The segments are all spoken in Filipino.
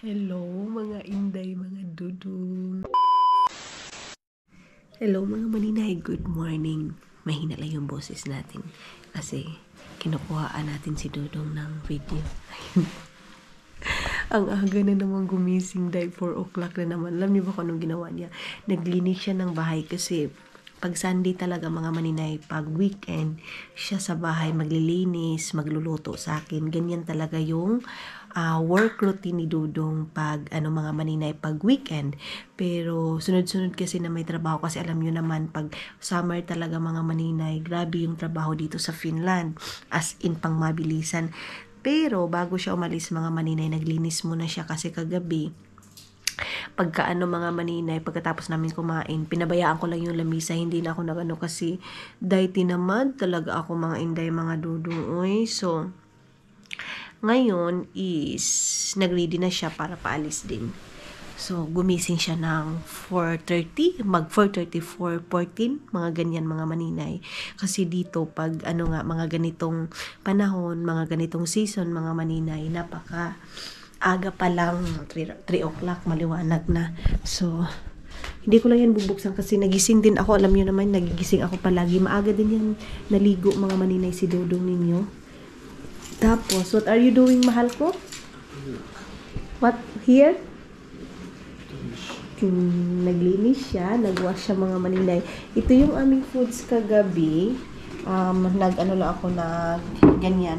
Hello mga inday, mga dudong. Hello mga maninay, good morning. Mahina lang yung boses natin kasi kinukuhaan natin si Dudong ng video. Ang aga na naman gumising dahil 4 o'clock na naman. Alam niyo ba kung anong ginawa niya? Naglinis siya ng bahay kasi pag Sunday talaga mga maninay, pag weekend, siya sa bahay maglilinis, magluluto sa akin. Ganyan talaga yung work routine ni Dudong pag mga maninay pag weekend. Pero sunod-sunod kasi na may trabaho kasi alam niyo naman pag summer talaga mga maninay, grabe yung trabaho dito sa Finland. As in pang mabilisan. Pero bago siya umalis mga maninay, naglinis muna siya kasi kagabi mga maninay, pagkatapos namin kumain, pinabayaan ko lang yung lamisa, hindi na ako nagano kasi dahil tinamad talaga ako mga inday, mga dudong. Uy, so, ngayon is, nag-ready na siya para paalis din. So, gumising siya ng 4:30, mag 4:30, 4:14, mga ganyan mga maninay. Kasi dito, pag mga ganitong panahon, mga ganitong season, mga maninay, napaka aga pa lang, 3 o'clock, maliwanag na. So, hindi ko lang yan bubuksan kasi nagising din ako. Alam niyo naman, nagigising ako palagi. Maaga din yan naligo mga maninay si Dudong ninyo. Tapos, what are you doing, mahal ko? What? Here? Naglinis siya, nagwash siya mga maninay. Ito yung aming foods kagabi. Nag-ano lang ako na ganyan.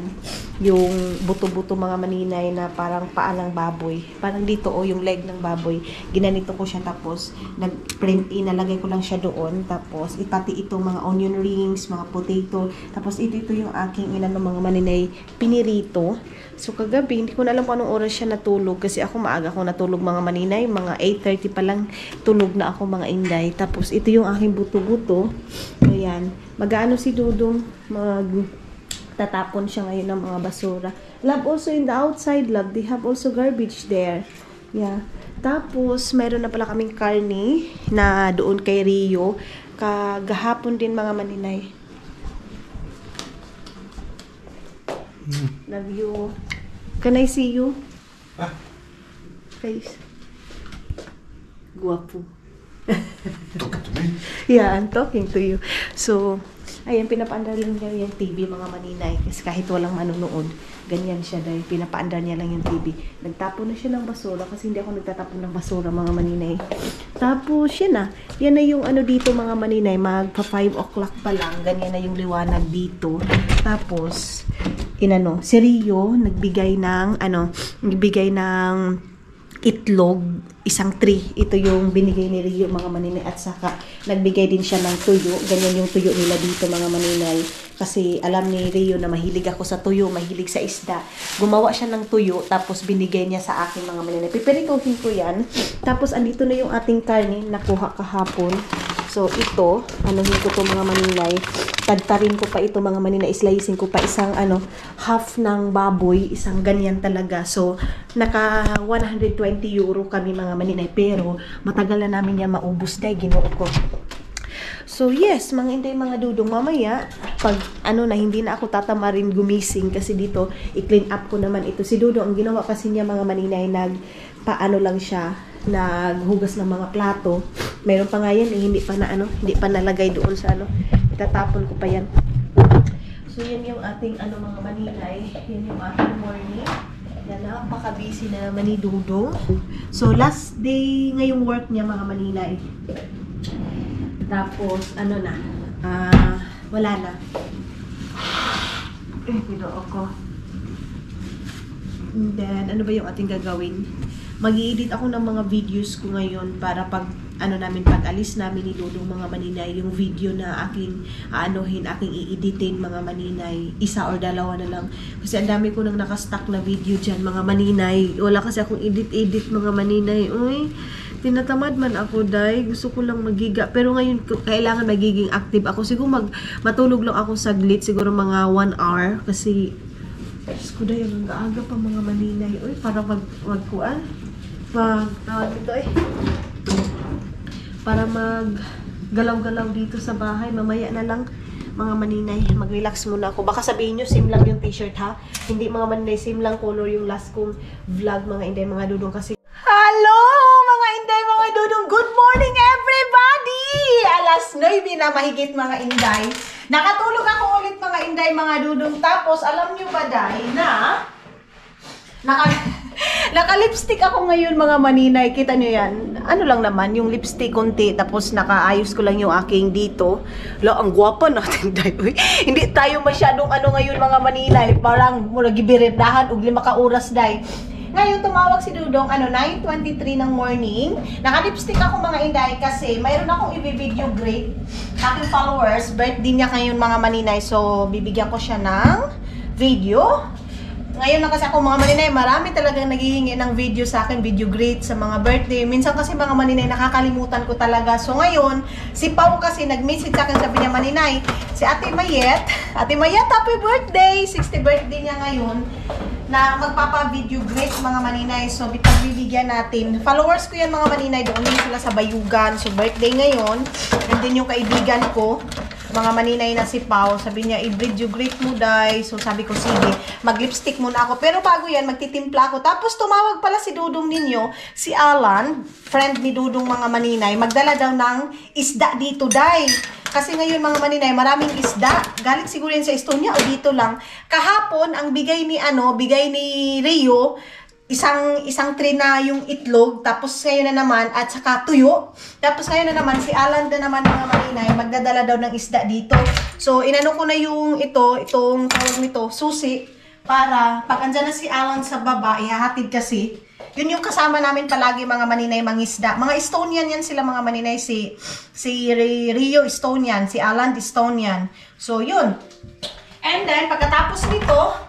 Yung buto-buto mga maninay na parang paa ng baboy. Parang dito yung leg ng baboy. Ginanito ko siya tapos nag-print inalagay ko lang siya doon. Tapos pati itong mga onion rings, mga potato. Tapos ito yung aking mga maninay pinirito. So kagabi, hindi ko na alam kung anong oras siya natulog kasi ako maaga ako natulog mga maninay. Mga 8:30 pa lang tulog na ako mga inday. Tapos ito yung aking buto-buto. Ayan. Mag-ano si Dudong, tatapon siya ngayon ng mga basura. Love, also in the outside, love, they have also garbage there. Yeah. Tapos, mayroon na pala kaming karne na doon kay Rio. Kagahapon din mga maninay. Love you. Can I see you? Face. Guwapo. Talking to me? Yeah, I'm talking to you. So, ayan, pinapaandar lang niya yung TV mga maninay. Kasi kahit walang manonood, ganyan siya dahil pinapaandar niya lang yung TV. Nagtapon na siya ng basura kasi hindi ako nagtatapon ng basura mga maninay. Tapos, yan na yung dito mga maninay. Magpa 5 o'clock pa lang. Ganyan na yung liwanag dito. Tapos, si Rio, nagbigay ng itlog, isang tray. Ito yung binigay ni Rio mga maninay at saka nagbigay din siya ng tuyo. Ganyan yung tuyo nila dito mga maninay. Kasi alam ni Rio na mahilig ako sa tuyo, mahilig sa isda. Gumawa siya ng tuyo tapos binigay niya sa akin mga maninay. Pipirituhin ko yan. Tapos andito na yung ating karne nakuha kahapon. So ito, ko to mga maninay. Tadtarin ko pa ito mga maninay. Slicing ko pa isang half ng baboy. Isang ganyan talaga. So naka 120 euro kami mga maninay. Pero matagal na namin yan maubos dahil ginoo ko. So yes, mga inday mga dudong, mamaya pag hindi na ako tatamarin gumising kasi dito i-clean up ko naman ito. Si Dudong ang ginawa kasi niya mga maninay, lang siya, naghugas ng mga plato. Meron pa nga yan hindi pa nalagay doon sa itatapon ko pa yan. So yan yung ating mga maninay, yan yung ating morning. Yan, napaka-busy na naman ni Dudong. So last day ngayong work niya mga maninay. Tapos, wala na. Ginoo ko. And then, ano ba yung ating gagawin? Mag-i-edit ako ng mga videos ko ngayon para pag alis namin ni Dudong mga maninay, yung video na aking i-editin mga maninay, isa or dalawa na lang. Kasi ang dami ko nang nakastock na video dyan mga maninay. Wala kasi akong edit mga maninay. Uy, tinatamad man ako dahil gusto ko lang magiga. Pero ngayon, kailangan magiging active ako. Siguro matulog lang ako saglit. Siguro mga 1 hour. Kasi, Diyos ko dahil ang gaaga pa mga maninay. Uy, para para maggalaw-galaw dito sa bahay. Mamaya na lang. Mga maninay, mag-relax muna ako. Baka sabihin nyo, same lang yung t-shirt ha. Hindi mga maninay, same lang color yung last kong vlog mga inday, mga dudong kasi. Hello mga inday, mga dudong. Good morning everybody! Alas 9 na mahigit mga inday. Nakatulog ako ulit mga inday, mga dudong. Tapos alam nyo ba dahil na naka-lipstick ako ngayon mga maninay. Kita nyo yan. Ano lang naman, yung lipstick konti. Tapos nakaayos ko lang yung aking dito. Lo, ang gwapa natin dahil. Hindi tayo masyadong ngayon mga maninay. Parang mula gibirindahan ug 5 ka oras dahil. Ngayon tumawag si Dudong 9:23 ng morning. Naka-lipstick ako mga inday kasi mayroon akong i-video great aking followers. Birthday niya ngayon mga maninay. So bibigyan ko siya ng video. Ngayon na kasi ako mga maninay, marami talagang naghihingi ng video sa akin, video great sa mga birthday. Minsan kasi mga maninay, nakakalimutan ko talaga. So ngayon, si Pau kasi nag-message sa akin, sabi niya, maninay, si Ate Mayet, happy birthday! 60 birthday niya ngayon, na magpapa-video great mga maninay. So bibigyan natin. Followers ko yan mga maninay, doon din sila sa Bayugan. So birthday ngayon, and then yung kaibigan ko, mga maninay na si Pau, sabi niya, i-video great mo, day. So sabi ko, sige, mag-lipstick muna ako. Pero bago yan, magtitimpla ako. Tapos tumawag pala si Dudong ninyo, si Alan, friend ni Dudong mga maninay, magdala daw ng isda dito, day. Kasi ngayon mga maninay, maraming isda. Galing siguro yan sa Estonia o dito lang. Kahapon, ang bigay ni Rio, isang tray na yung itlog, tapos ngayon na naman, at saka tuyo. Tapos ngayon na naman, si Alan na naman mga maninay, magdadala daw ng isda dito. So, inano ko na yung itong tawag nito, susi, para pag andyan na si Alan sa baba, ihahatid kasi. Yun yung kasama namin palagi mga maninay, mga isda. Mga Estonian yan sila mga maninay, si Rio Estonian, si Alan Estonian. So, yun. And then, pagkatapos nito,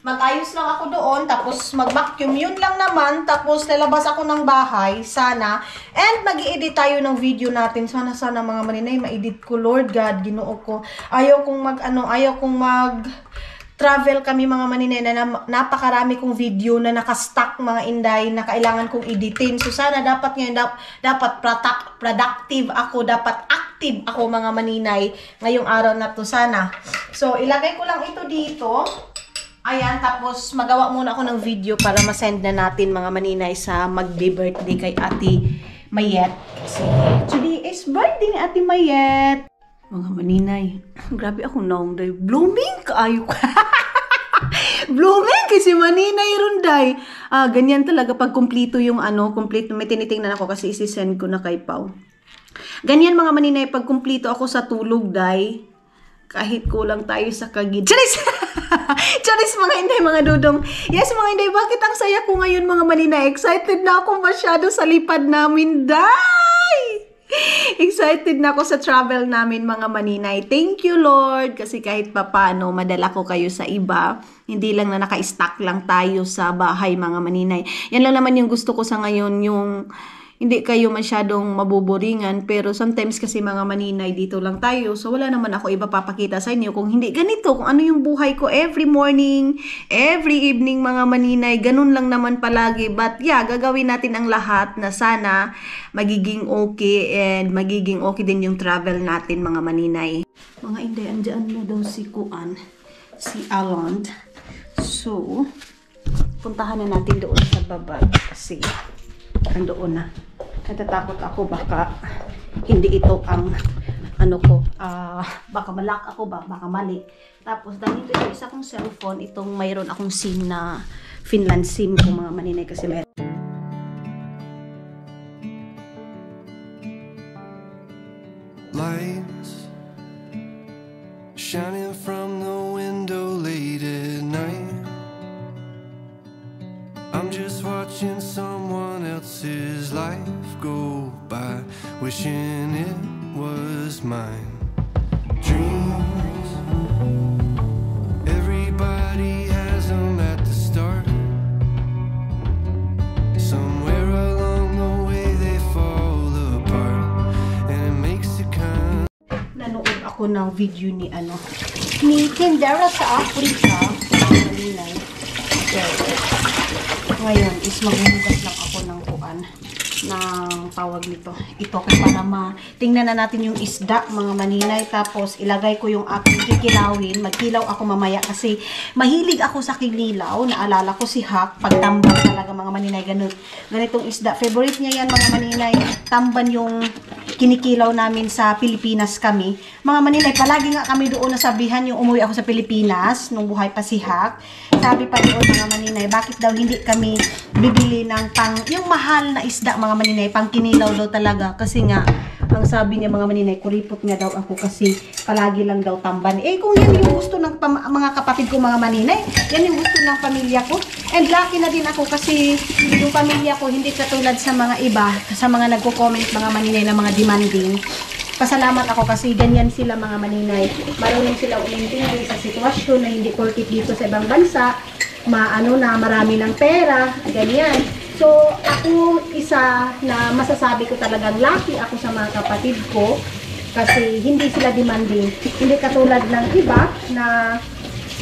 mag-ayos lang ako doon, tapos mag-vacuum, yun lang naman, tapos lalabas ako ng bahay, sana, and mag-i-edit tayo ng video natin, sana mga maninay, ma-edit ko, Lord God, Ginoo ko, ayaw kong mag-travel kami mga maninay, na napakarami kong video na nakastack mga inday, na kailangan kong editin, so sana dapat ngayon, dapat productive ako, dapat active ako mga maninay, ngayong araw na to sana. So, ilagay ko lang ito dito. Ayan, tapos magawa muna ako ng video para masend na natin mga maninay sa magbe-birthday kay Ate Mayet. Kasi today is birthday ni Ate Mayet. Mga maninay, grabe ako naong day. Blooming kaayo ka. Blooming kasi maninay runday. Ganyan talaga pag kumpleto yung complete. May tinitingnan ako kasi isi-send ko na kay Pau. Ganyan mga maninay, pag kumpleto ako sa tulog day. Kahit kulang tayo sa kagid. Charis! Charis mga inday, mga dudong. Yes mga inday, bakit ang saya ko ngayon mga maninay? Excited na ako masyado sa lipad namin, day! Excited na ako sa travel namin mga maninay. Thank you Lord, kasi kahit papano madala ko kayo sa iba. Hindi lang na naka-stack lang tayo sa bahay mga maninay. Yan lang naman yung gusto ko sa ngayon, yung hindi kayo masyadong mabuboringan, pero sometimes kasi mga maninay dito lang tayo, so wala naman ako iba papakita sa inyo kung hindi ganito, kung ano yung buhay ko every morning, every evening mga maninay, ganun lang naman palagi. But yeah, gagawin natin ang lahat na sana magiging okay, and magiging okay din yung travel natin mga maninay. Mga inday, andyan na daw si Kuan, si Alan. So, puntahan na natin doon sa baba kasi andoon na. Natatakot ako baka hindi ito ang baka malak ako baka mali. Tapos dahil ito yung isa kong cellphone, itong mayroon akong SIM na Finland SIM ko mga maninay kasi mayroon. Lights shining from the window late at night. I'm just watching someone else's life go by, wishing it was mine. Dreams, everybody has them at the start. Somewhere along the way they fall apart, and it makes it kind. Nanood ako ng video ni Kendera sa Africa. Ngayon is maghuhugas lang ako ng kuan ng tawag nito. Ito kay para tingnan na natin yung isda, mga maninay. Tapos ilagay ko yung aking kikilawin. Magkilaw ako mamaya kasi mahilig ako sa kinilaw. Naalala ko si Hak, pagtambang talaga mga maninay. Ganitong isda. Favorite niya yan mga maninay. Tamban yung kinikilaw namin sa Pilipinas kami. Mga maninay, palagi nga kami doon nasabihan yung umuwi ako sa Pilipinas nung buhay pa si Hak. Sabi pa doon mga maninay, bakit daw hindi kami bibili ng yung mahal na isda mga maninay, pang kinilaw daw talaga. Kasi nga, ang sabi niya mga maninay, kuripot nga daw ako kasi palagi lang daw tamban. Eh kung yan yung gusto ng mga kapatid ko mga maninay, yan yung gusto ng pamilya ko. And lucky na din ako kasi yung pamilya ko hindi katulad sa mga iba, sa mga nagko-comment mga maninay na mga demanding. Pasalamat ako kasi ganyan sila mga maninay. Marunong sila umintindi sa sitwasyon na hindi porkit dito sa ibang bansa, marami ng pera, ganyan. So, ako isa na masasabi ko talagang lucky ako sa mga kapatid ko kasi hindi sila demanding. Hindi katulad ng iba na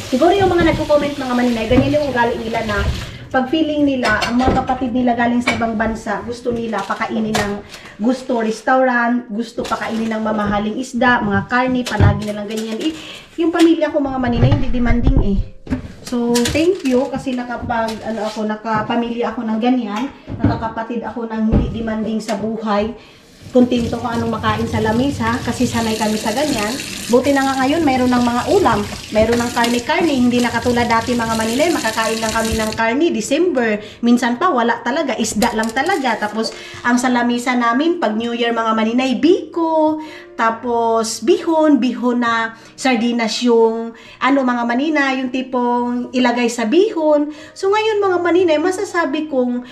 siguro yung mga nagko-comment mga maninay, ganyan yung ugali nila na pag feeling nila, ang mga kapatid nila galing sa ibang bansa, gusto nila pakainin ng gusto restaurant, gusto pakainin ng mamahaling isda, mga karne, palagi nilang ganyan. Eh, yung pamilya ko mga maninay, hindi demanding eh. So, thank you kasi nakapamilya ako ng ganyan, nakakapatid ako ng hindi demanding sa buhay. Kontento ko anong makain sa lamesa kasi sanay kami sa ganyan. Buti na nga ngayon, mayroon ng mga ulam, mayroon ng karne-karne, hindi na katulad dati mga maninay, makakain lang kami ng karne, December. Minsan pa, wala talaga, isda lang talaga. Tapos, ang sa lamesa namin, pag New Year mga maninay, biko, tapos bihon na sardinas yung, mga maninay, yung tipong ilagay sa bihon. So, ngayon mga maninay, masasabi kong,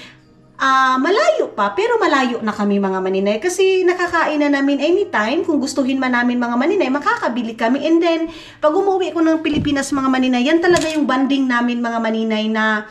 malayo pa, pero malayo na kami mga maninay kasi nakakain na namin anytime. Kung gustuhin man namin mga maninay, makakabili kami. And then, pag umuwi ko ng Pilipinas mga maninay, yan talaga yung banding namin mga maninay na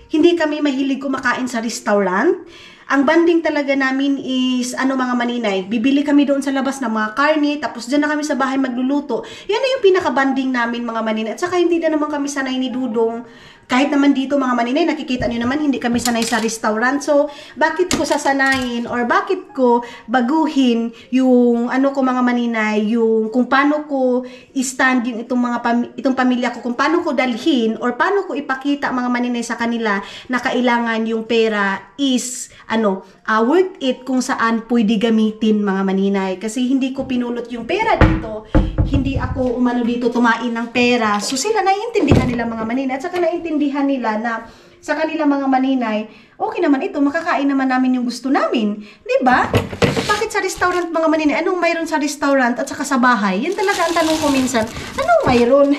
hindi kami mahilig kumakain sa restaurant. Ang banding talaga namin is, mga maninay, bibili kami doon sa labas ng mga karne, tapos dyan na kami sa bahay magluluto. Yan na yung pinaka-banding namin mga maninay. At saka hindi na naman kami sanay ni Dudong. Kahit naman dito mga maninay, nakikita nyo naman, hindi kami sanay sa restaurant. So, bakit ko sasanayin or bakit ko baguhin yung ko mga maninay, yung kung paano ko i-stand yung itong pamilya ko, kung paano ko dalhin or paano ko ipakita mga maninay sa kanila na kailangan yung pera is, worth it kung saan pwede gamitin mga maninay. Kasi hindi ko pinulot yung pera dito, hindi ako dito tumain ng pera. So sila naiintindihan nila mga maninay at saka naiintindihan nila na sa kanila mga maninay, okay naman ito, makakain naman namin yung gusto namin. Diba? Bakit sa restaurant mga maninay? Anong mayroon sa restaurant at saka sa bahay? Yan talaga ang tanong ko minsan. Anong mayroon?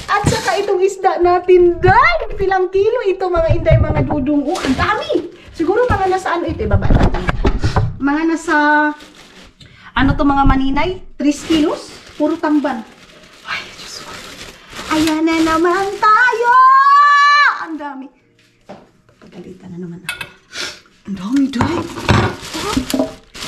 At saka itong isda natin, dahil pilang kilo ito mga inday, mga Dudong. Oh, ang dami! Siguro mga nasa ito, ibaba natin. Mga nasa mga maninay? 3 kilos? Puro tamban. Ay, Diyos ko. Ayan na naman tayo! Ang dami. Pagalitan na naman ako. Ang dami, dahil.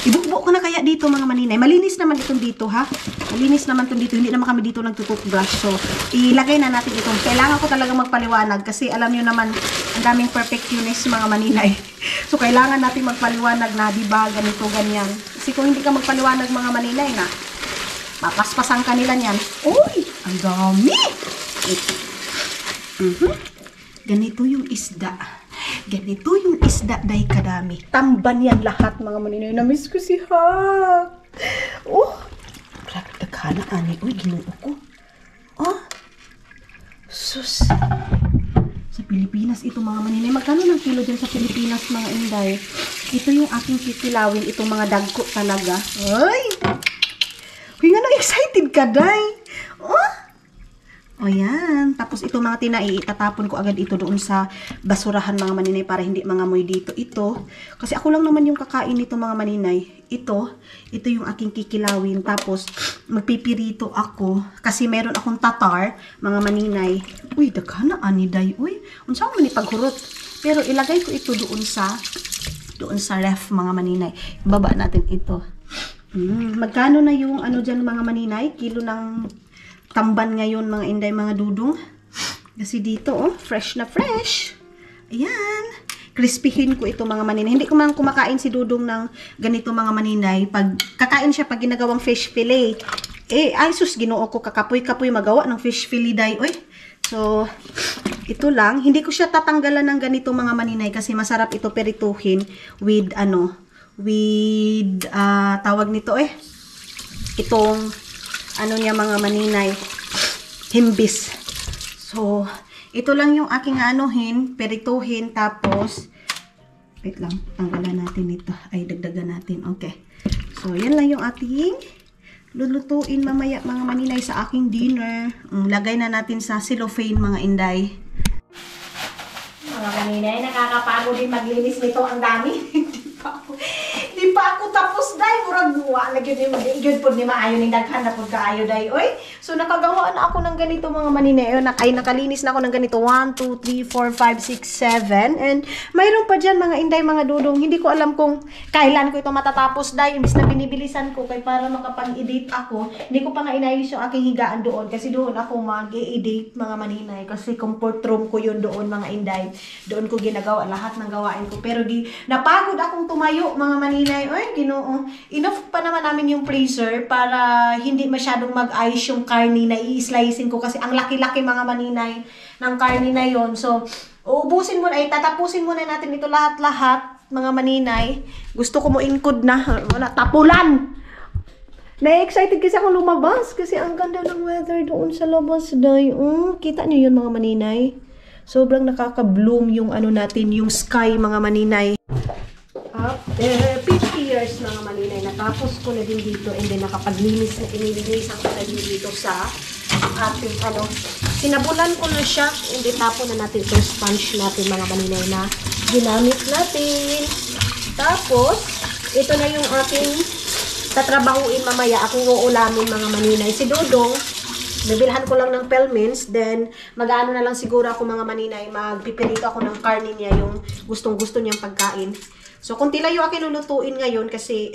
Ibukbuk ko na kaya dito mga maninay. Malinis naman itong dito ha. Malinis naman itong dito. Hindi naman kami dito nagtututbrush. So, ilagay na natin itong. Kailangan ko talaga magpaliwanag kasi alam nyo naman, ang daming perfectionist mga maninay. So, kailangan natin magpaliwanag na, diba, ganito, ganyan. Kasi kung hindi ka magpaliwanag mga maninay na, mapaspasan ka nila niyan. Uy! Ang dami! Ganito yung isda. Ganito yung isda dahil kadami. Tamban yan lahat mga maninay. Namiss ko si Hak. Oh! Grabe dagana ani. Uy, ginoo ko. Oh! Sus! Sa Pilipinas ito mga maninay. Magkano ng kilo dyan sa Pilipinas mga inday? Ito yung aking kikilawin. Itong mga dagko talaga. Ay! Uy nga na excited ka, day. Oh! O yan. Tapos ito mga tinai, itatapon ko agad ito doon sa basurahan mga maninay para hindi mangamoy dito. Ito, kasi ako lang naman yung kakain nito mga maninay. Ito yung aking kikilawin. Tapos magpipirito ako kasi meron akong tatar mga maninay. Uy, dagana ani day. Uy, unsa man ni paghurot. Pero ilagay ko ito doon sa ref mga maninay. Baba natin ito. Magkano na yung dyan mga maninay? Kilo ng tamban ngayon mga inday, mga Dudong. Kasi dito, fresh na fresh. Ayan. crispyhin ko ito mga maninay. Hindi ko man kumakain si Dudong ng ganito mga maninay. Pag kakain siya pag ginagawang fish fillet. Ay sus, ginoo ko kakapoy-kapoy magawa ng fish fillet day. Oy. So, ito lang. Hindi ko siya tatanggalan ng ganito mga maninay kasi masarap ito perituhin with tawag nito itong niya mga maninay, himbis. So, ito lang yung aking perituhin, tapos wait lang, tanggalan natin ito. Ay, dagdagan natin. Okay. So, yan lang yung ating lulutuin mamaya mga maninay sa aking dinner. Lagay na natin sa cellophane mga inday. Mga maninay, nakakapagod din maglinis nito. Ang dami. Di pa ako tapos day, murag buwa lagi din magyud pod ni maayo ning daghan na pod kaayo day. Oy, so nakagawa na ako ng ganito mga maninay. Nakalinis na ako ng ganito 1 2 3 4 5 6 7 and mayroon pa diyan mga inday mga dudong. Hindi ko alam kung kailan ko ito matatapos day. Imbis na binibilisan ko kay para makapag-edit ako. Hindi ko pa nga inayos yung aking higaan doon kasi doon ako mag-edit mga maninay kasi comfort room ko yun doon mga inday. Doon ko ginagawa lahat ng gawain ko. Pero napagod akong tumayo mga maninay. Oy, Ginoo. Enough pa naman namin yung freezer para hindi masyadong mag-ice yung karni na i-slicing ko kasi ang laki-laki mga maninay ng karni na yon. So, uubusin mo tatapusin muna natin ito lahat-lahat mga maninay. Gusto ko mo include na wala tapulan. Na-excited kasi ako lumabas kasi ang ganda ng weather doon sa labas day. Kita niyo yun mga maninay. Sobrang nakaka-bloom yung natin, yung sky mga maninay. After 50 years mga maninay, natapos ko na din dito and then nilinis ako na din dito sa ating sinabulan ko na siya and then tapon na natin itong sponge natin mga maninay na ginamit natin. Tapos, ito na yung aking tatrabahuin mamaya, aking uulamin mga maninay. Si Dodong, bibilhan ko lang ng pelmins, then mag-ano na lang siguro ako mga maninay, magpipirito ako ng karne niya, yung gustong-gusto niyang pagkain. So, kunti lang yung aking lulutuin ngayon kasi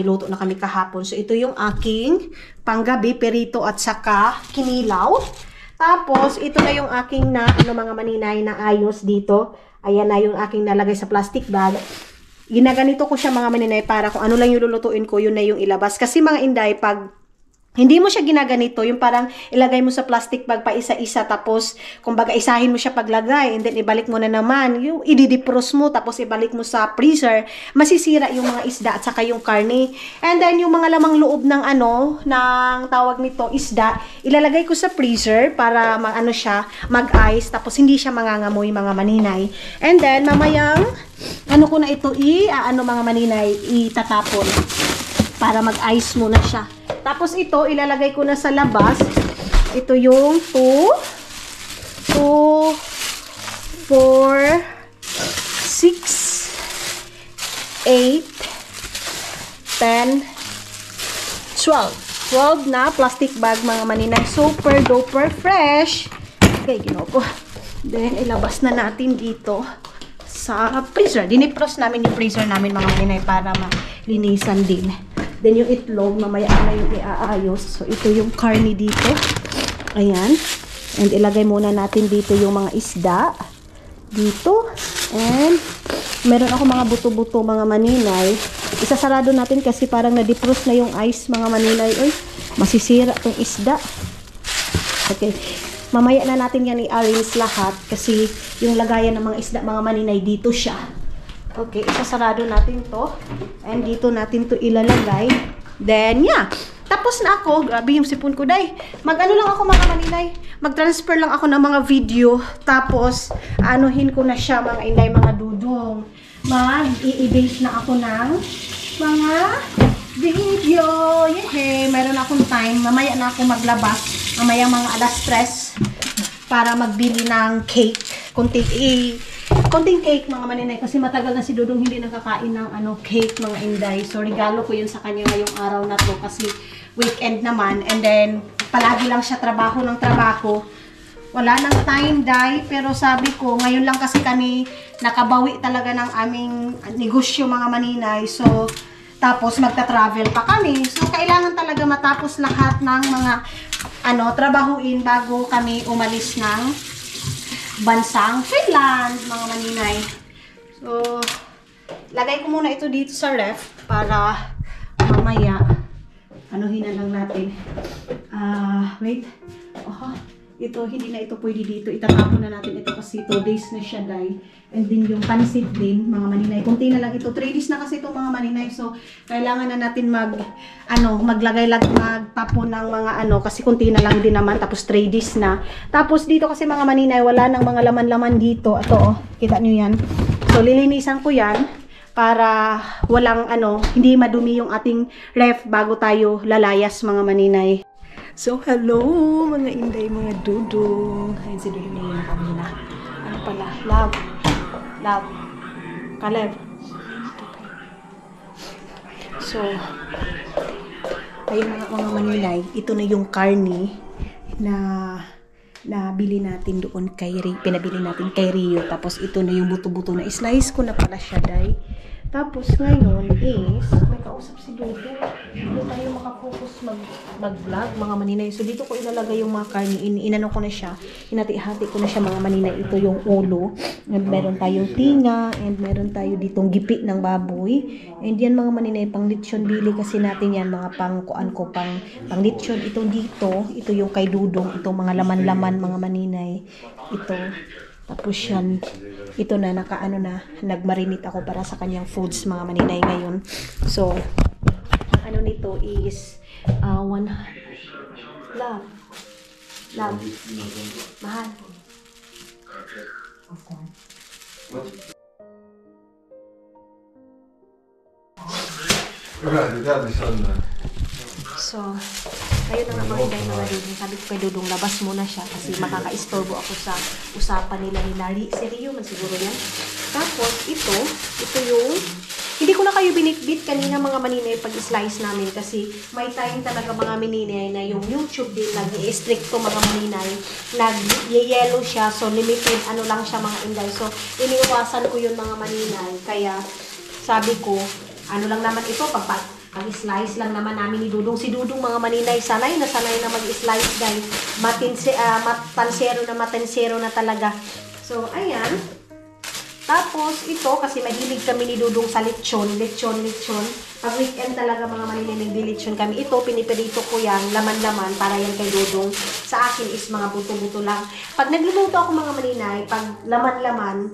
luto na kami kahapon. So, ito yung aking panggabi, perito at saka kinilaw. Tapos, ito na yung aking mga maninay na ayos dito. Ayan na yung aking nalagay sa plastic bag. Ginaganito ko siya mga maninay para kung ano lang yung lulutuin ko, yun na yung ilabas. Kasi mga inday, pag hindi mo siya ginaganito, yung parang ilagay mo sa plastic bag pa isa-isa, tapos kumbaga isahin mo siya paglagay, and then ibalik mo na naman, yung ididipros mo, tapos ibalik mo sa freezer, masisira yung mga isda at saka yung karne. And then yung mga lamang loob ng ng tawag nito, isda, ilalagay ko sa freezer para mag-ice, tapos hindi siya mangangamoy mga maninay. And then mamayang, ko na ito, mga maninay, itatapon para mag-ice muna siya. Tapos ito, ilalagay ko na sa labas. Ito yung 2, 4, 6, 8, 10, 12. 12 na plastic bag mga maninay. Super duper fresh. Okay, ginoo ko. Then, ilabas na natin dito sa freezer. Dinipros namin yung freezer namin mga maninay para malinisan din. Then, yung itlog, mamaya na yung iaayos. So, ito yung karne dito. Ayan. And, ilagay muna natin dito yung mga isda. Dito. And, meron ako mga buto-buto, mga maninay. Isasarado natin kasi parang na-defrost na yung ice, mga maninay. Uy, masisira itong isda. Okay. Mamaya na natin yan i-arrange lahat kasi yung lagayan ng mga isda, mga maninay, dito siya. Okay, isasarado natin to. And dito natin to ilalagay. Then, yeah. Tapos na ako. Grabe yung sipon ko, day. Mag-ano lang ako mga maninay. Mag-transfer lang ako ng mga video. Tapos, anuhin ko na siya mga inday, mga dudong. Mag-i-edit na ako ng mga video. Yehey! Mayroon akong time. Mamaya na ako maglabas. Mamaya mga 3:00 para magbili ng cake. Konting cake mga maninay kasi matagal na si Dudong hindi nakakain ng cake mga inday. So regalo ko yun sa kanya ngayong araw na to kasi weekend naman, and then palagi lang siya trabaho. Wala nang time day, pero sabi ko ngayon lang kasi kami nakabawi talaga ng aming negosyo mga maninay. So tapos magta-travel pa kami. So kailangan talaga matapos lahat ng mga trabahuin bago kami umalis ng bansang Finland, mga maninay. So, lagay ko muna ito dito sa ref para mamaya anuhin na lang natin. Wait. Ito, hindi na ito pwede dito. Itatapon na natin ito kasi 2 days na siya, dahil. And then yung pansit din, mga maninay. Kunti na lang ito. 3 days na kasi ito, mga maninay. So, kailangan na natin magtapon ng mga kasi kunti na lang din naman. Tapos 3 days na. Tapos dito kasi, mga maninay, wala nang mga laman-laman dito. Ito, kita nyo yan. So, lilinisan ko yan para walang hindi madumi yung ating ref bago tayo lalayas, mga maninay. So, hello mga inday, mga dudong. Ayun si Dudong na yun kanina. Ano pala? Love. Caleb. So, ayun mga maninay. Ito na yung karne na bili natin doon pinabili natin kay Rio. Tapos ito na yung buto-buto na slice ko na pala siya, day. Tapos ngayon is may kausap si Dodo. Hindi tayo makafocus mag-vlog, mga maninay. So dito ko ilalagay yung mga karne. Inano ko na siya. Hinati-hati ko na siya, mga maninay. Ito yung ulo. And meron tayong tinga. And meron tayo ditong gipi ng baboy. And yan, mga maninay, pang lechon bili kasi natin yan. Mga pang lechon. Ito dito. Ito yung kay Dudong. Ito mga laman-laman, mga maninay. Ito. Tapos yan, ito na nagmarinate ako para sa kanyang foods, mga maninay, ngayon. So, ang nito is love. Mahal. So, ayun na nga mga inday, mga dudong. Sabi ko kay Dudong, labas muna siya kasi makaka-istorbo ako sa usapan nila ni Larry. Seryo man siguro yan. Tapos, ito yung, hindi ko na kayo binitbit kanina, mga maninay, pag-slice namin kasi may time talaga, mga maninay, na yung YouTube din nag-i-stricto, mga maninay, nag-yellow siya, so limited, lang siya, mga inday. So, iniwasan ko yun, mga maninay. Kaya, sabi ko, lang naman ito, pag-slice lang naman namin ni Dudong. Si Dudong, mga maninay, sanay na mag-slice, dahil matansero na talaga. So, ayan. Tapos, ito, kasi mahilig kami ni Dudong sa lechon. Pag weekend talaga, mga maninay, nagdi-lechon kami. Ito, pinipirito ko yan, laman-laman, para yan kay Dudong. Sa akin is mga buto-buto lang. Pag nagluluto ako, mga maninay, pag laman-laman,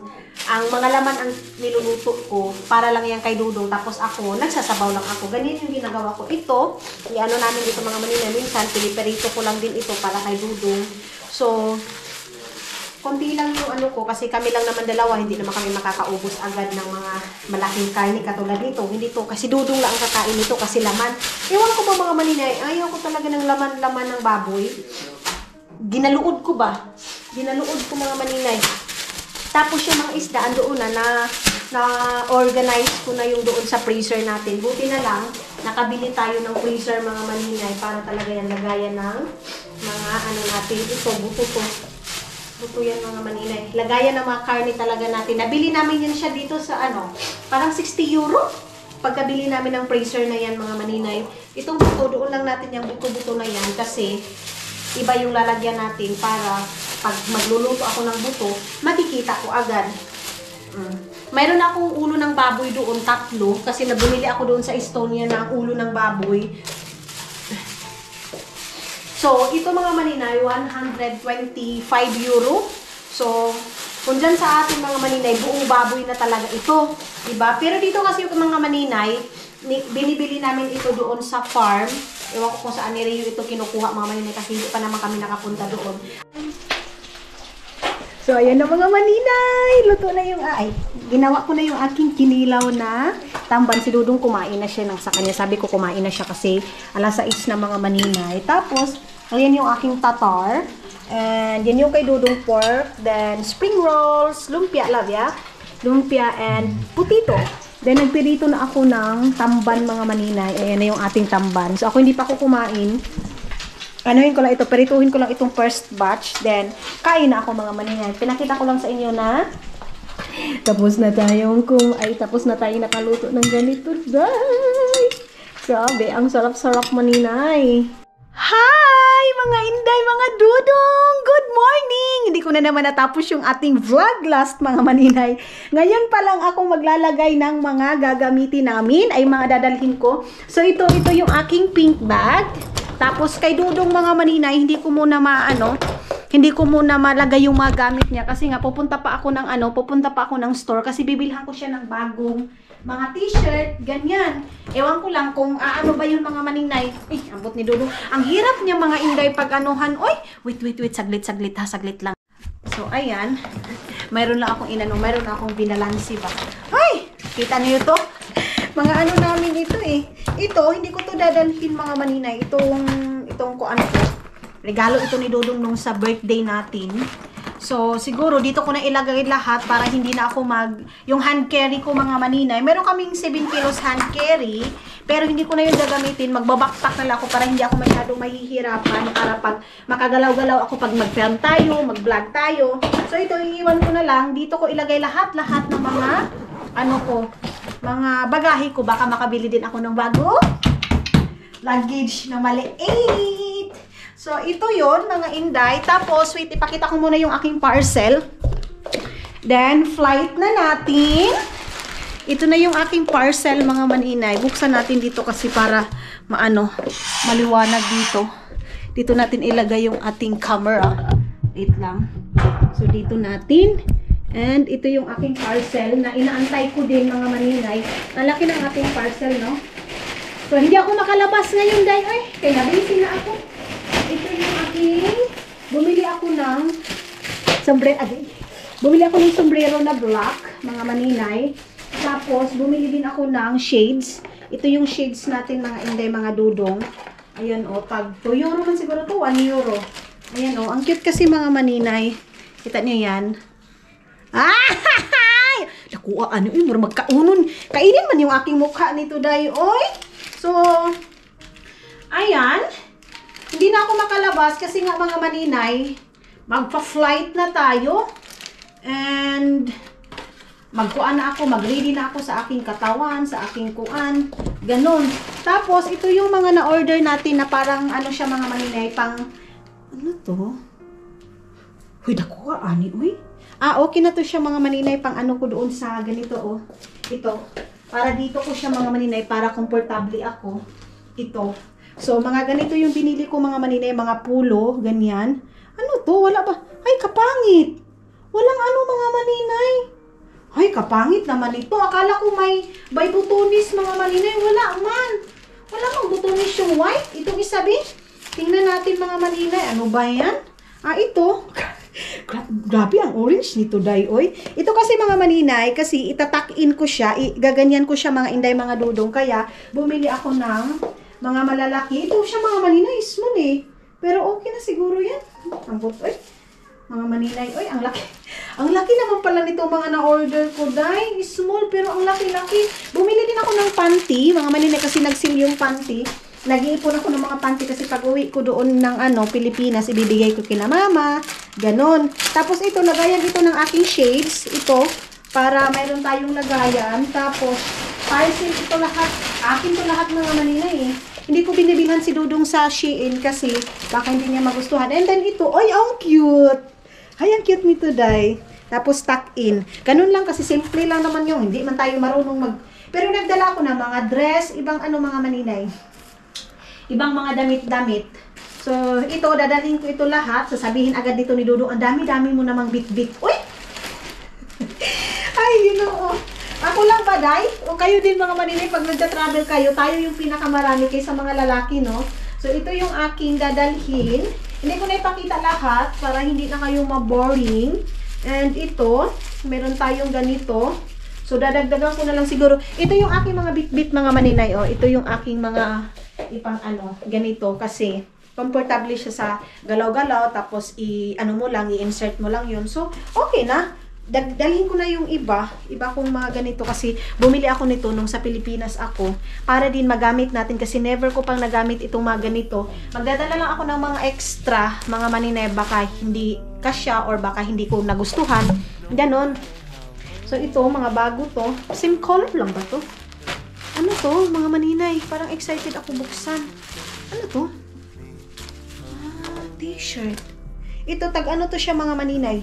ang mga laman ang niluluto ko, para lang yan kay Dudong. Tapos ako, nagsasabaw lang ako. Ganyan yung ginagawa ko. Ito, namin dito, mga maninay, minsan, piniperito ko lang din ito para kay Dudong. So, konti lang yung ko, kasi kami lang naman dalawa, hindi naman kami makakaubos agad ng mga malaking karne katulad nito. Hindi to, kasi Dudong lang ang kakain nito kasi laman. Ewan ko ba, mga maninay, ayaw ko talaga ng laman ng baboy. Ginaluod ko, mga maninay. Tapos yung mga isda, andoon na-organize ko na yung doon sa freezer natin. Buti na lang, nakabili tayo ng freezer, mga maninay, para talaga yan lagayan ng mga natin. Ito, buto yan, mga maninay. Lagayan ng mga karne talaga natin. Nabili namin yan siya dito sa parang 60 euro. Pagkabili namin ng freezer na yan, mga maninay. Itong buto, doon lang natin yung buto-buto na yan kasi iba yung lalagyan natin para pag magluluto ako ng buto, makikita ko agad. Mayroon akong ulo ng baboy doon, 3, kasi nabumili ako doon sa Estonia ng ulo ng baboy. So, ito, mga maninay, 125 euro. So, kung dyan sa ating mga maninay, buong baboy na talaga ito. Diba? Pero dito kasi yung mga maninay, binibili namin ito doon sa farm. Ewan ko kung saan ni Rio ito kinukuha, mga maninay, kasi hindi pa naman kami nakapunta doon. So, ayan na, mga maninay. Luto na yung, ginawa ko na yung aking kinilaw na tamban. Si Dudong kumain na siya sa kanya. Sabi ko kumain na siya kasi alas 6 na, mga maninay. Tapos, ayan yung aking tatar. And yan yung kay Dudong pork. Then, spring rolls, lumpia, lumpia and putito. Then, nagpirito na ako ng tamban, mga maninay. Ayan na yung ating tamban. So, ako hindi pa ako kumain. Perituhin ko lang itong first batch. Then, kain na ako, mga maninay. Pinakita ko lang sa inyo na tapos na tayong nakaluto ng ganito, guys. Grabe, ang sarap-sarap, maninay. Hi! Hi mga inday, mga dudong! Good morning! Hindi ko na naman natapos yung ating vlog last mga maninay. Ngayon pa lang ako maglalagay ng mga gagamitin namin ay mga dadalhin ko. So ito yung aking pink bag. Tapos kay dudong mga maninay, hindi ko muna malagay yung mga gamit niya kasi nga pupunta pa ako ng store kasi bibilhan ko siya ng bagong mga t-shirt, ganyan. Ewan ko lang kung ano ba yung mga maninay. Ambot ni Dudong. Ang hirap niya mga inday pag anuhan. Oy, wait, saglit lang. So, ayan. Mayroon akong binalansi ba. Ay, kita niyo to? Mga ano namin ito eh. Ito, hindi ko to dadalhin mga maninay. Itong ko ano to. Regalo ito ni Dudong nung sa birthday natin. So, siguro dito ko na ilagay lahat para hindi na ako yung hand carry ko mga maninay. Meron kaming 7 kilos hand carry, pero hindi ko na yun gagamitin. Magbabakpak na lang ako para hindi ako masyadong mahihirapan para pag makagalaw-galaw ako pag mag-film tayo, mag-vlog tayo. So, ito iiwan ko na lang. Dito ko ilagay lahat ng mga mga bagahe ko. Baka makabili din ako ng bago luggage na maliit. So, ito yon mga inday. Tapos, wait, ipakita ko muna yung aking parcel. Then, flight na natin. Ito na yung aking parcel, mga maninay. Buksan natin dito kasi para maliwanag dito. Dito natin ilagay yung ating camera. Wait lang. So, dito natin. And, ito yung aking parcel na inaantay ko din, mga maninay. Ang laki ng ating parcel, no? So, hindi ako makalabas ngayon, day. Ay, kaya busy na ako. Ito yung bumili ako ng sombrero na black, mga maninay. Tapos, bumili din ako ng shades. Ito yung shades natin, mga inday, mga dudong. Ayan, pag 2 euro man siguro to, 1 euro. Ayan, ang cute kasi, mga maninay. Kita niyo yan. Nakuha, mura magkaunon. Kainin man yung aking mukha nito, day, oy. So, ayan. Hindi na ako makalabas kasi nga mga maninay, magpa-flight na tayo. And mag-ready na ako sa aking katawan, sa aking kuan. Ganon. Tapos, ito yung mga na-order natin na parang siya mga maninay, pang, to? Huy, nakuha, uy. Okay na to siya mga maninay, pang ko doon sa ganito, Ito. Para dito ko siya mga maninay, para komportable ako. Ito. So, mga ganito yung binili ko mga maninay, mga pulo, ganyan. Ano to? Wala ba? Ay, kapangit. Walang mga maninay. Ay, kapangit naman ito. Akala ko may butonis mga maninay. Wala man. Wala mang butonis yung white. Itong isabi. Tingnan natin mga maninay. Ano ba yan? Ito. Grabe ang orange nito, day, oy. Ito kasi mga maninay, kasi itatakin ko siya, gaganyan ko siya mga inday, mga dudong. Kaya, bumili ako ng mga malalaki. Ito siya mga maninay, small eh. Pero okay na siguro yan. Ambot, oy. Mga maninay, oy, ang laki. Ang laki naman pala nito mga na-order ko, day. Small, pero ang laki-laki. Bumili din ako ng panty, mga maninay, kasi nag-sale yung panty. Nag-iipon ako ng mga panty kasi pag uwi ko doon ng Pilipinas, ibibigay ko kina mama. Ganon. Tapos ito, lagayan ito ng aking shades. Ito, para mayroon tayong lagayan. Tapos, parcel ito lahat. Akin to lahat mga maninay eh. Hindi ko binibilhan si Dudong sa Shein kasi baka hindi niya magustuhan. And then ito, oy, ang cute. Ay, ang cute nito, day. Tapos tuck in. Ganun lang kasi simple lang naman yung. Hindi man tayo marunong Pero nagdala ako ng mga dress, ibang mga maninay. Ibang mga damit-damit. So, ito, dadalhin ko ito lahat. Sasabihin agad dito ni Dudong, ang dami-dami mo namang bit-bit. Uy! Ay, Ako lang ba, day? O kayo din mga maninay, pag nagta-travel kayo, tayo yung pinakamarami kaysa mga lalaki, no? So, ito yung aking dadalhin. Hindi ko na ipakita lahat para hindi na kayo ma-boring. And ito, meron tayong ganito. So, dadagdagan ko na lang siguro. Ito yung aking mga bit-bit mga maninay, Ito yung aking mga ipang ganito. Kasi, comfortable siya sa galaw-galaw. Tapos, i-insert mo lang yun. So, okay na. Dalhin ko na yung iba kong mga ganito kasi bumili ako nito nung sa Pilipinas ako para din magamit natin kasi never ko pang nagamit itong mga ganito. Magdadala lang ako ng mga extra, mga maninay, baka hindi kasya or baka hindi ko nagustuhan. Ganon. So ito, mga bago to. Same color lang ba to? Ano to, mga maninay? Parang excited ako buksan. Ano to? t-shirt. Ito, tag ano to siya mga maninay?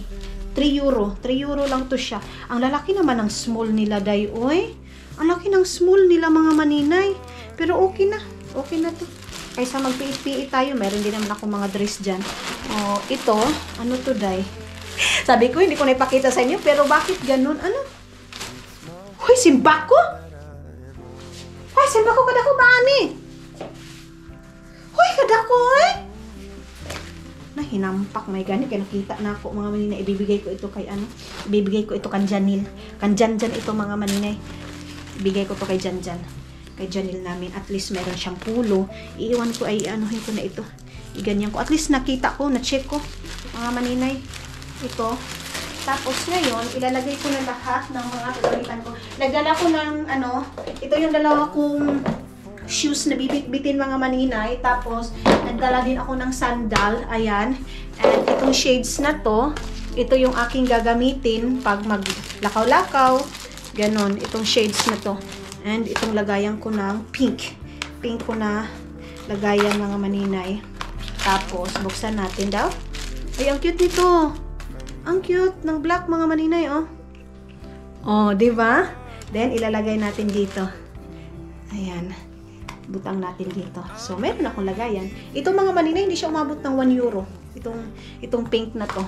3 euro. 3 euro lang to siya. Ang lalaki naman ng small nila, day, oy. Ang laki ng small nila mga maninay. Pero okay na. Okay na to. Kaysa magpiit-piit tayo, meron din naman ako mga dress dyan. Oh, ito, ano to, day? Sabi ko, hindi ko na ipakita sa inyo, pero bakit ganun? Ano? Hoy, simbako? Hoy, simbako kada ko ba, ani? Hoy, kada ko, eh? Na hinampak, may gani, kaya nakita na ako, mga maninay. Ibibigay ko ito kay, ano? Ibibigay ko ito kan Janil. Kan Janjan ito, mga maninay. Ibigay ko to kay Janjan. Kay Janil namin. At least meron siyang pulo. Iiwan ko, ay, anuhin ko na ito. Iganyan ko. At least nakita ko, na-check ko, mga maninay. Ito. Tapos ngayon, ilalagay ko na lahat ng mga kagamitan ko. Nagdala ko ng ano, ito yung dalawa kong shoes na bibit-bitin mga maninay. Tapos, nagdala din ako ng sandal. Ayan. And itong shades na to, ito yung aking gagamitin pag maglakaw-lakaw. Ganon. Itong shades na to. And itong lagayan ko ng pink. Pink ko na lagayan mga maninay. Tapos, buksan natin daw. Ay, ang cute nito. Ang cute ng black mga maninay, oh. Oh, di ba? Then, ilalagay natin dito. Ayan. Butang natin dito. So, meron akong lagayan. Itong mga maninay, hindi siya umabot ng 1 euro. Itong pink na to.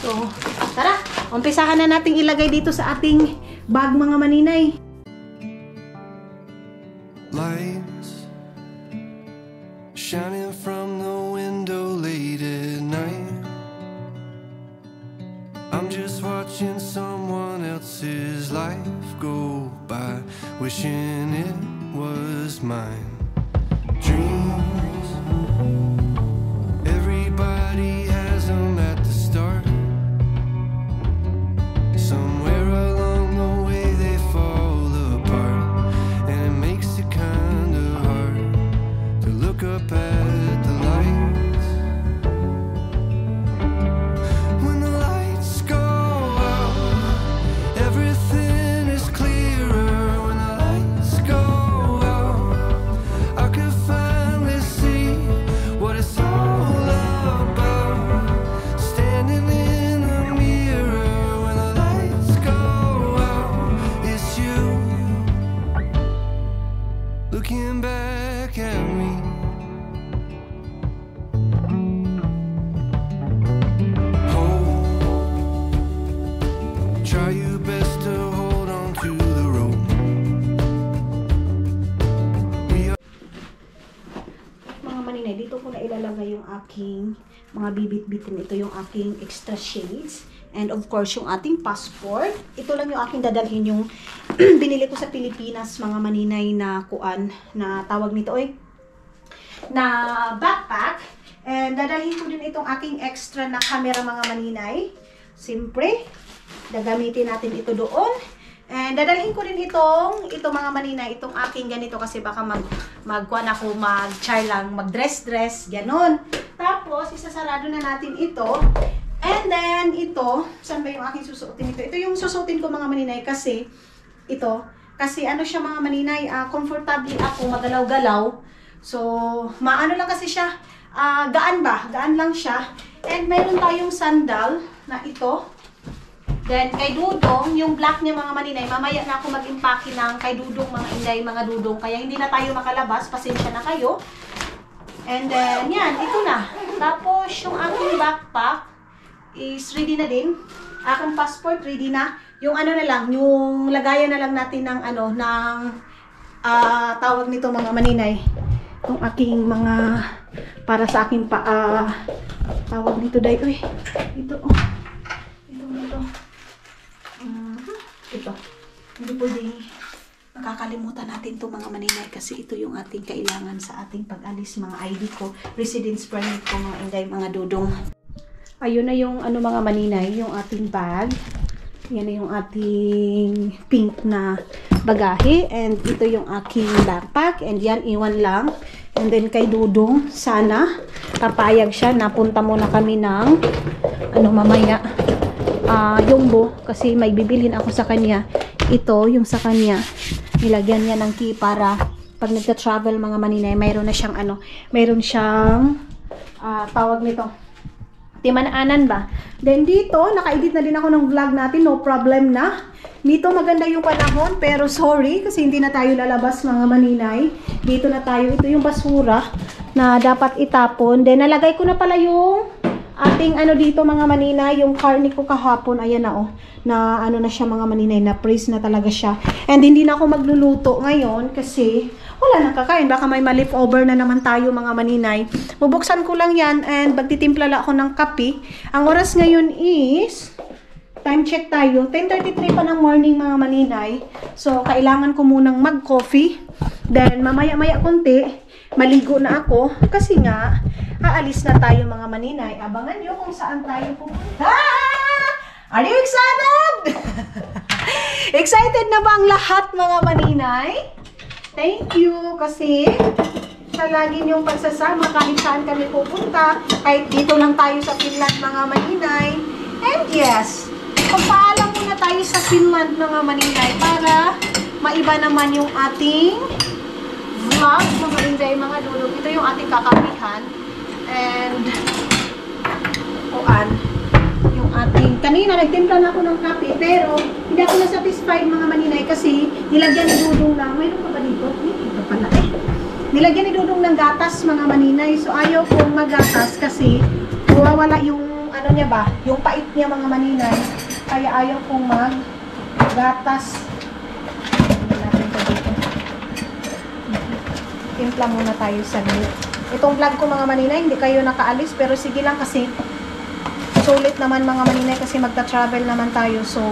So, tara. Umpisahan na natin ilagay dito sa ating bag mga maninay. Lights shining from the window late at night. I'm just watching someone else's life go by, wishing it was mine. Dreams, everybody has them at the start. Somewhere along the way they fall apart, and it makes it kind of hard to look up at the lights. When the lights go out, everything is clearer. When the lights go out, I could finally see what it's all about. Standing in the mirror when the lights go out, it's you looking back at me. Try your best to hold on to the rope. Mga maninay, dito ko na ilalagay yung aking mga bibit-bitin. Ito yung aking extra shades. And of course, yung ating passport. Ito lang yung aking dadalhin yung binili ko sa Pilipinas, mga maninay na kuan, na tawag nito na backpack. And dadalhin ko din itong aking extra na camera mga maninay. Siyempre, gagamitin natin ito doon. And dadalhin ko rin itong mga maninay, itong aking ganito kasi baka magkuan ako, mag-char lang, mag-dress-dress, ganon. Tapos, isasarado na natin ito. And then, ito, saan ba yung aking susuotin ito? Ito yung susuotin ko mga maninay kasi, kasi ano siya mga maninay, comfortable ako, magalaw-galaw. So, maano lang kasi siya, gaan lang siya. And meron tayong sandal na ito. Then, kay Dudong, yung black niya mga maninay, mamaya na ako mag-impake ng kay Dudong, mga inday, mga Dudong. Kaya hindi na tayo makalabas, pasensya na kayo. And then, yan, ito na. Tapos, yung aking backpack is ready na din. Aking passport, ready na. Yung ano na lang, yung lagayan na lang natin ng ano, ng tawag nito mga maninay. Yung aking mga, para sa aking tawag nito day, uy, ito, oh. Ito. Hindi pwede makakalimutan natin to mga maninay kasi ito yung ating kailangan sa ating pag-alis, mga ID ko, residence permit ko, mga inday, mga Dudong. Ayun na yung ano mga maninay, yung ating bag. Yan na yung ating pink na bagahe. And ito yung aking backpack. And yan, iwan lang. And then kay Dudong, sana papayag siya. Napunta muna kami ng mamaya. Jumbo kasi may bibilhin ako sa kanya. Ito yung sa kanya, nilagyan niya ng key para pag nagta-travel mga maninay, mayroon na siyang mayroon siyang tawag nito, Timanaanan ba? Then dito, naka-edit na din ako ng vlog natin, no problem na. Dito maganda yung panahon, pero sorry kasi hindi na tayo lalabas mga maninay. Dito na tayo, ito yung basura na dapat itapon. Then nalagay ko na pala yung ating ano dito mga maninay, yung carne ko kahapon, ayan na oh. Na ano na siya mga maninay, na freeze na talaga siya. And hindi na ako magluluto ngayon kasi wala nang kakain. Baka may ma-leftover na naman tayo mga maninay. Bubuksan ko lang yan and magtitimpla lang ako ng kape. Ang oras ngayon is, time check tayo, 10:33 pa ng morning mga maninay. So, kailangan ko munang mag-coffee. Then, mamaya-maya konti, maligo na ako. Kasi nga, aalis na tayo mga maninay. Abangan nyo kung saan tayo pupunta. Are you excited? Excited na ba ang lahat mga maninay? Thank you kasi sa lagi niyong pagsasama kahit saan kami pupunta. Kahit dito lang tayo sa Finland mga maninay. And yes, pagpaalam muna tayo sa Finland mga maninay para maiba naman yung ating vlog mga inday mga dulog. Ito yung ating kakapihan. And yung ating, kanina nagtimpla na ako ng kape pero hindi ako na-satisfied mga maninay kasi nilagyan ni Dudong lang, mayroon pa ba dito? Ito pala eh. Nilagyan ni Dudong ng gatas mga maninay, so ayaw kong magatas kasi mawawala yung ano niya ba, yung pait niya mga maninay, kaya ayaw kong mag-gatas. Natin ito dito. Timpla muna tayo sa milk. Itong vlog ko mga maninay, hindi kayo nakaalis pero sige lang kasi sulit naman mga maninay kasi magta-travel naman tayo, so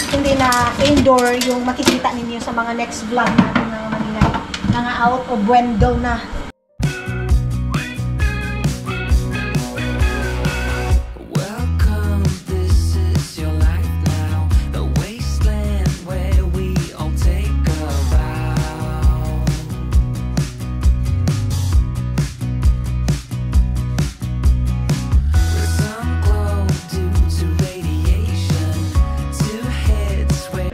hindi na indoor yung makikita ninyo sa mga next vlog natin mga maninay. Mga out of window na. Welcome, this is your life now, the wasteland where we all take a vow. With some glow due to radiation, two heads where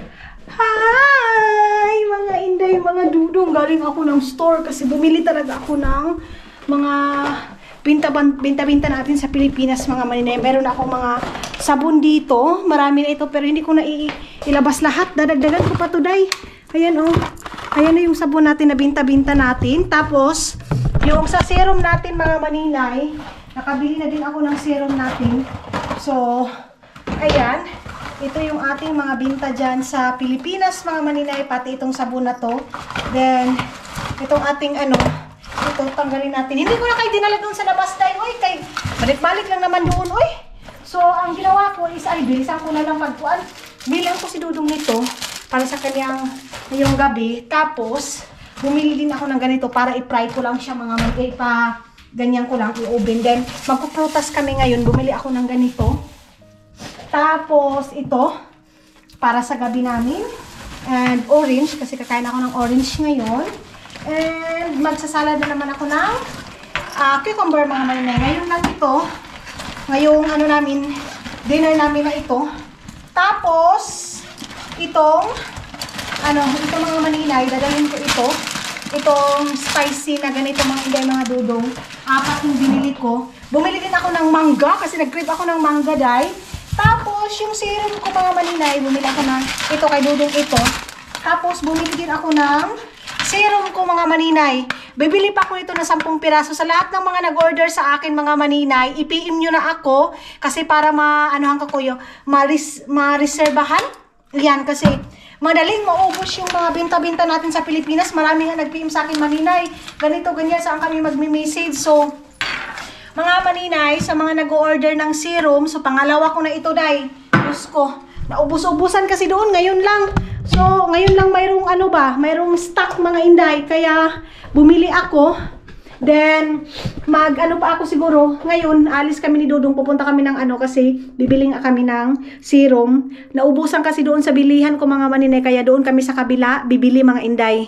Hi! Mga inday, mga dudong. Galing ako ng store kasi bumili talaga ako ng mga binta-binta natin sa Pilipinas mga maninay. Meron ako mga sabon dito. Marami na ito pero hindi ko na ilabas lahat. Dadagdagan ko pa today. Ayan oh. Ayan na yung sabon natin na binta-binta natin. Tapos, yung sa serum natin mga maninay, nakabili na din ako ng serum natin. So, ayan. Ito yung ating mga binta dyan sa Pilipinas, mga maninay, pati itong sabon na to. Then, itong ating ano, ito, tanggalin natin. Hindi ko na kayo dinala doon sa labas dahil, oy, kay balik-balik lang naman doon, oy. So, ang ginawa ko is, ay, bilisan ko na lang pagkuan. Bilang ko si Dudong nito, para sa kanyang ngayong gabi. Tapos, bumili din ako ng ganito para i-fry ko lang siya, mga maninay, ganyan ko lang, i-oven. Then, magpuprutas kami ngayon, bumili ako ng ganito. Tapos, ito, para sa gabi namin. And orange, kasi kakain ako ng orange ngayon. And magsasalad na naman ako ng cucumber mga maninay. Ngayon lang ito. Ngayong ano namin, dinner namin na ito. Tapos, itong mga maninay, dadalhin ko ito. Itong spicy na ganito mga inday, mga dudong. 4 yung binili ko. Bumili din ako ng mangga, kasi nag-crave ako ng mangga dahil. Tapos, yung serum ko mga maninay, bumili ako ng, ito kay Dudong ito. Tapos, bumili din ako ng serum ko mga maninay. Bibili pa ko ito na 10 piraso. Sa lahat ng mga nag-order sa akin mga maninay, i-PM nyo na ako. Kasi para ma-reservahan. Yan, kasi madaling maubos yung mga binta-binta natin sa Pilipinas. Marami nga nag-PM sa akin maninay. Ganito, ganyan, saan kami magme-message. So, mga maninay, sa mga nag-order ng serum, so pangalawa ko na ito, day. Diyos ko, naubos-ubusan kasi doon, ngayon lang. So, ngayon lang mayroong stock mga inday, kaya bumili ako. Then, pa ako siguro, ngayon, alis kami ni Dudong, pupunta kami ng kasi bibiling kami ng serum. Naubusan kasi doon sa bilihan ko mga maninay, kaya doon kami sa kabila, bibili mga inday.